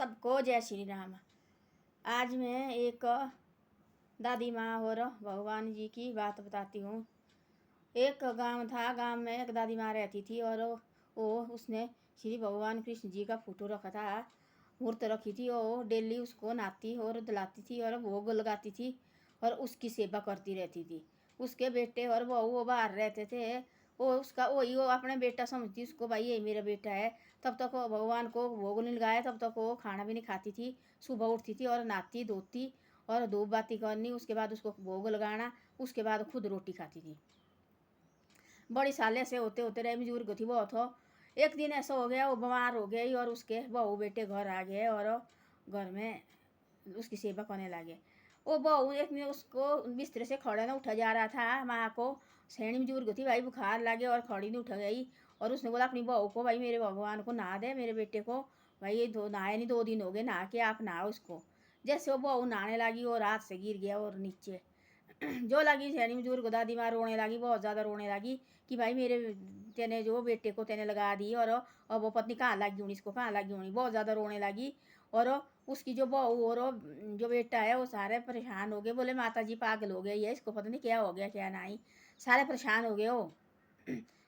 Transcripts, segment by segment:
सबको जय श्री राम। आज मैं एक दादी माँ और भगवान जी की बात बताती हूँ। एक गांव था, गांव में एक दादी माँ रहती थी और वो उसने श्री भगवान कृष्ण जी का फोटो रखा था, मूर्त रखी थी। वो डेली उसको नहाती और धुलाती थी और भोग लगाती थी और उसकी सेवा करती रहती थी। उसके बेटे और बहू वो बाहर रहते थे। वो उसका वही वो अपने बेटा समझती उसको, भाई यही मेरा बेटा है। तब तक वो भगवान को भोग नहीं लगाया, तब तक वो खाना भी नहीं खाती थी। सुबह उठती थी और नहाती धोती और धूप बाती करनी, उसके बाद उसको भोग लगाना, उसके बाद खुद रोटी खाती थी। बड़ी साले से होते होते रहे, बुजुर्ग थी बहुत हो। एक दिन ऐसा हो गया, वो बीमार हो गई और उसके बहू बेटे घर आ गए और घर में उसकी सेवा करने लगे। वो बहू एक दिन उसको बिस्तर से खड़े ना उठा जा रहा था, माँ को सैनी बुजुर्ग थी, भाई बुखार लगे और खड़ी नहीं उठ गई। और उसने बोला अपनी बहू को, भाई मेरे भगवान को नहा दे, मेरे बेटे को, भाई ये नहाए नहीं, 2 दिन हो गए, नहा के आप नहाओ उसको। जैसे वो बहू नहाने लगी और हाथ से गिर गया और नीचे जो लगी सैनी बुजुर्ग दादी माँ रोने लगी, बहुत ज़्यादा रोने लगी कि भाई मेरे तेने जो बेटे को तेने लगा दी और अब वो पत्नी कहाँ लगी होनी, इसको कहाँ लगी होनी, बहुत ज़्यादा रोने लगी। और उसकी जो बहू और जो बेटा है वो सारे परेशान हो गए, बोले माता जी पागल हो गई है, इसको पता नहीं क्या हो गया क्या नहीं, सारे परेशान हो गए हो।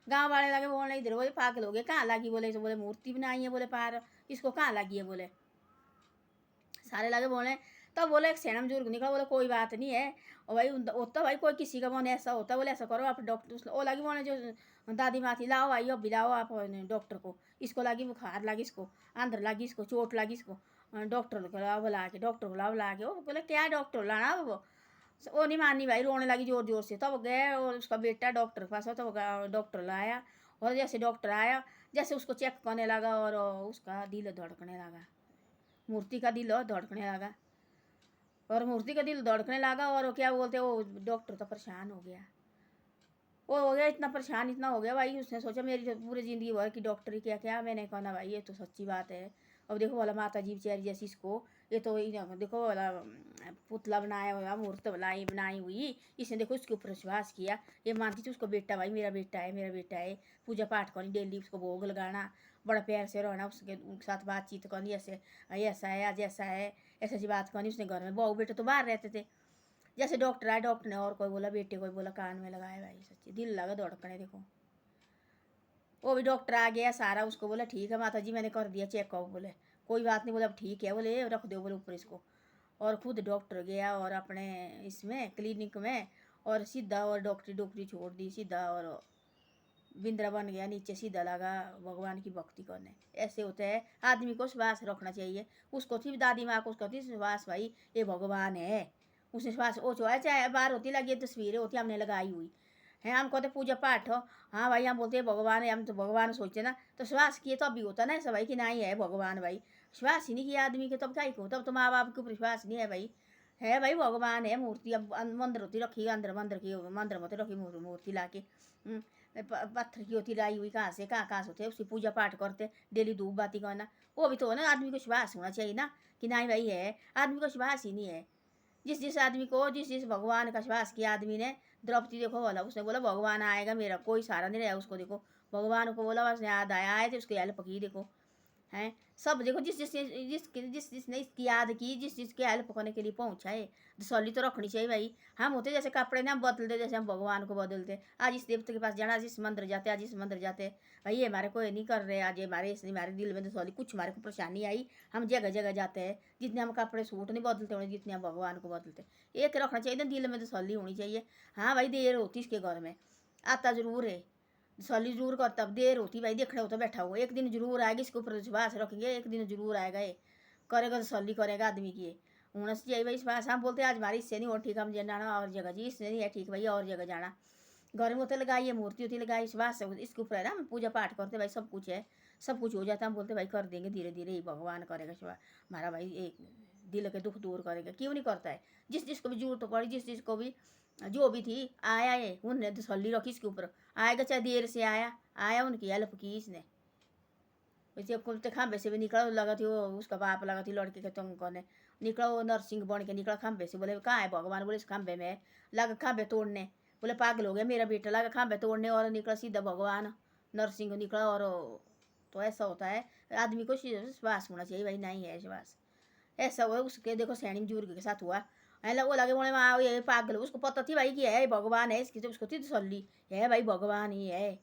गांव वाले लगे बोलने, इधर बोले पागल हो गए, कहाँ लगी, बोले मूर्ति बनाई है, बोले पार इसको कहाँ लगी है, बोले सारे लगे बोले। तब बोले एक सैना बुजुर्ग निकला, बोले कोई बात नहीं है, और भाई होता भाई कोई किसी का मन ऐसा होता, बोले ऐसा करो आप डॉक्टर वो लगी बोले जो दादी माँ थी, लाओ आई अब लाओ आप डॉक्टर को, इसको लगी बुखार लगी, इसको अंदर लगी, इसको चोट लगी, इसको डॉक्टर को लाओ बुला के, डॉक्टर को लाओ बुला के। वो बोले क्या डॉक्टर लाना, वो नहीं मानी भाई, रोने लगी जोर जोर से। तब गए और उसका बेटा डॉक्टर के पास हो, तब डॉक्टर लाया और जैसे डॉक्टर आया, जैसे उसको चेक करने लगा और उसका दिल धड़कने लगा, मूर्ति का दिल धड़कने लगा और मूर्ति का दिल धड़कने लगा। और क्या बोलते वो डॉक्टर तो परेशान हो गया, वो हो गया इतना परेशान, इतना हो गया भाई, उसने सोचा मेरी पूरी ज़िंदगी भर की डॉक्टरी क्या क्या। मैंने कहा ना भाई ये तो सच्ची बात है। अब देखो वाला माता जी बेचारी जैसी इसको, ये तो देखो वाला पुतला बनाया हुआ, मूर्त बनाई हुई, इसने देखो इसके ऊपर विश्वास किया, ये मानती थी उसको बेटा, भाई मेरा बेटा है, मेरा बेटा है। पूजा पाठ करनी डेली, उसको भोग लगाना, बड़ा प्यार से रहना, उसके साथ बातचीत करनी, ऐसे ऐसा है आज ऐसा है, ऐसी ऐसी बात करनी। उसने घर में बहू बेटे तो बाहर रहते थे। जैसे डॉक्टर आया, डॉक्टर ने और कोई बोला बेटे, कोई बोला कान में लगाया, भाई सच्ची दिल लगा धड़कने। देखो वो भी डॉक्टर आ गया सारा, उसको बोला ठीक है माता जी मैंने कर दिया चेकअप, बोले कोई बात नहीं, बोले अब ठीक है, बोले रख दो बोले ऊपर इसको। और खुद डॉक्टर गया और अपने इसमें क्लिनिक में और सीधा और डॉक्टरी छोड़ दी सीधा, और बिंद्रा बन गया नीचे, सीधा लगा भगवान की भक्ति करने। ऐसे होता है, आदमी को श्वास रखना चाहिए। उसको थी दादी माँ को, उसको थी श्वास, भाई ये भगवान है। उसने श्वास वो जो है, चाहे बाहर होती लगी तस्वीरें होती हमने लगाई हुई है, हम कहते पूजा पाठ हो, हाँ भाई हम बोलते हैं भगवान है, हम तो भगवान सोचते ना, तो श्वास किए तो अभी होता ना ऐसा भाई कि नहीं है भगवान, भाई श्वास ही नहीं किया आदमी के तब क्या ही को, तब तो माँ बाप के ऊपर विश्वास नहीं है भाई। है भाई भगवान है, मूर्ति अब मंदिर होती रखी, अंदर मंदिर की मंदिर में रखी मूर्ति ला के, पत्थर की होती लाई हुई, कहाँ से कहाँ से होते, उसकी पूजा पाठ करते डेली, धूप बाती करना, वो भी तो है ना। आदमी को विश्वास होना चाहिए ना कि नहीं भाई है, आदमी को विश्वास ही नहीं है। जिस आदमी को जिस भगवान का विश्वास किया आदमी ने, द्रौपदी देखो बोला, उसने बोला भगवान आएगा, मेरा कोई सहारा नहीं रहा उसको, देखो भगवान को बोला, बस याद आया आए थे उसकी हेल्प की, देखो हैं सब देखो, जिसने इसकी याद की, जिस चीज़ हेल्प करने के लिए पहुँचा है, तसल्ली तो रखनी चाहिए भाई। हम होते जैसे कपड़े ना हम बदलते, जैसे हम भगवान को बदलते, आज इस देवता के पास जाना, आज इस मंदिर जाते, आज इस मंदिर जाते, भाई ये हमारे को ये नहीं कर रहे, आज हमारे दिल में तसल्ली, कुछ हमारे को परेशानी आई, हम जगह जगह जाते हैं, जितने हम कपड़े सूट नहीं बदलते होने, जितने हम भगवान को बदलते, एक रखना चाहिए ना, दिल में तसल्ली होनी चाहिए। हाँ भाई देर होती इसके घर में, आता जरूर है, तसल्ली जरूर करता, देर होती भाई, देखने होता बैठा हुआ, एक दिन जरूर आएगा, इसके ऊपर विश्वास रखेंगे, एक दिन जरूर आएगा, ये करेगा तसल्ली करेगा आदमी की। होना चाहिए भाई विश्वास। हम बोलते हैं आज हमारी इससे नहीं हो ठीक, हम जाना और जगह जी, इससे नहीं है ठीक भाई, और जगह जाना। घर में होते लगाइए, मूर्ति होती लगाई, विश्वास इसके ऊपर है ना, हम पूजा पाठ करते भाई, सब कुछ है, सब कुछ हो जाता है। हम बोलते भाई कर देंगे धीरे धीरे, ही भगवान करेगा हमारा भाई, एक दिल के दुख दूर करेगा, क्यों नहीं करता है। जिस चीज़ को भी जरूरत पड़ी, जिस चीज़ को भी जो भी थी आया है, उनने तसल्ली रखी इसके ऊपर, आएगा चाहे देर से आया, आया उनकी हेल्प की इसने। वैसे कुलते खंभे से भी निकला, लगा थी वो उसका बाप लगा थी लड़के के तुम कोने निकला, वो नरसिंह बन के निकला खंभे से, बोले कहाँ है भगवान, बोले इस खंभे में लगा खंभे तोड़ने, बोले पागल हो गया मेरा बेटा, लगा खंभे तोड़ने और निकला सीधा भगवान नरसिंह निकला और तो ऐसा होता है, आदमी को विश्वास होना चाहिए, भाई नहीं है विश्वास। ऐसा हुआ उसके, देखो सैनी बुजुर्ग के साथ हुआ है, वो लगे बोले वहाँ ये पागल, उसको पता थी भाई कि है भगवान है इसकी, तो उसको थी तसल्ली है भाई भगवान ही है,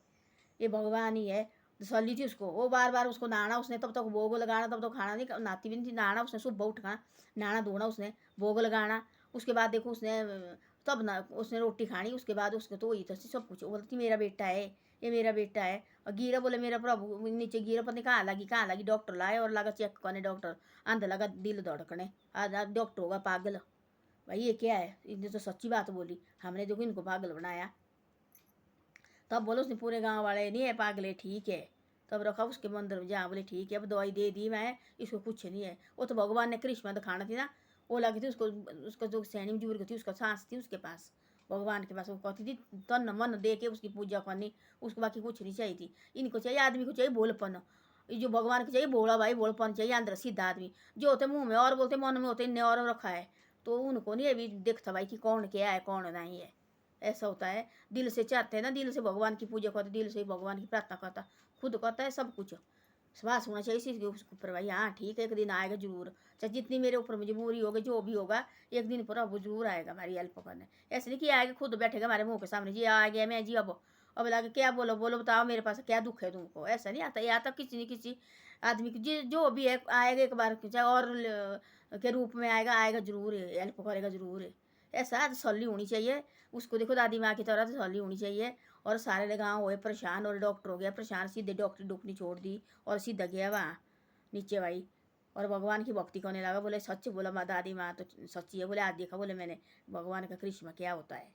ये भगवान ही है, तसल्ली थी उसको। वो बार बार उसको नहाना, उसने तब तक भोग लगाना, तब तक खाना नहीं, नहाती भी नहीं थी, नहाना उसने सुबह उठना, नहाना धोना उसने, भोग लगाना, उसके बाद देखो उसने तब ना उसने रोटी खानी, उसके बाद उसको तो वही था सब कुछ। वो बोलती मेरा बेटा है, ये मेरा बेटा है। और गिरा बोले मेरा प्रभु, नीचे गिरा, पता नहीं कहाँ लगी, डॉक्टर लाए और लगा चेक करने, डॉक्टर अंदर लगा दिल धड़कने, आज डॉक्टर होगा पागल। भाई ये क्या है, इनने तो सच्ची बात बोली, हमने देखो इनको पागल बनाया। तब बोलो उसने पूरे गांव वाले नहीं है पागल है, ठीक है। तब रखा उसके मंदिर में, जहाँ बोले ठीक है अब दवाई दे दी मैं, इसको कुछ नहीं है। वो तो भगवान ने कृष्ण दिखाना थी ना, वो लगी थी उसको, उसका जो सैनी बुजुर्ग थी उसका सांस थी उसके पास, भगवान के पास। वो कहती थी तन मन दे के उसकी पूजा करनी, उसको बाकी कुछ नहीं चाहिए थी। इनको चाहिए, आदमी को चाहिए भोलपन, ये जो भगवान को चाहिए भोला भाई, भोलपन चाहिए अंदर, सीधा आदमी। जो होते मुंह में और बोलते मन में होते, इनने और रखा है, तो उनको नहीं अभी देखता भाई कि कौन क्या है कौन नहीं है। ऐसा होता है, दिल से चाहते हैं ना, दिल से भगवान की पूजा करते, दिल से भगवान की प्रार्थना करता, खुद करता है सब कुछ। विश्वास होना चाहिए इसी के ऊपर भाई, हाँ ठीक है एक दिन आएगा जरूर, चाहे जितनी मेरे ऊपर मजबूरी होगी जो भी होगा, एक दिन पर अब जरूर आएगा हमारी हेल्प करने। ऐसे नहीं कि आएगा खुद बैठेगा हमारे मुंह के सामने, जी आ गया मैं जी, अब लगे क्या बोलो बोलो बताओ मेरे पास क्या दुख है तुमको, ऐसा नहीं आता। ये आता किसी न किसी आदमी की जो भी है आएगा एक बार, चाहे और के रूप में आएगा, आएगा जरूर, हेल्प करेगा जरूर। ऐसा तसल्ली होनी चाहिए उसको, देखो दादी माँ की तरह तसल्ली होनी चाहिए। और सारे गाँव हुए परेशान, और डॉक्टर हो गया परेशान, सीधे डॉक्टर डुकनी छोड़ दी और सीधा गया वहाँ नीचे भाई, और भगवान की भक्ति करने लगा। बोले सच बोला माँ, दादी माँ तो सच्ची है। बोले आज देखा, बोले मैंने भगवान का करिश्मा क्या होता है।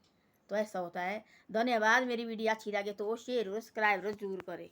तो ऐसा होता है। धन्यवाद, मेरी वीडियो अच्छी लगे तो शेयर और सब्सक्राइब जरूर करें।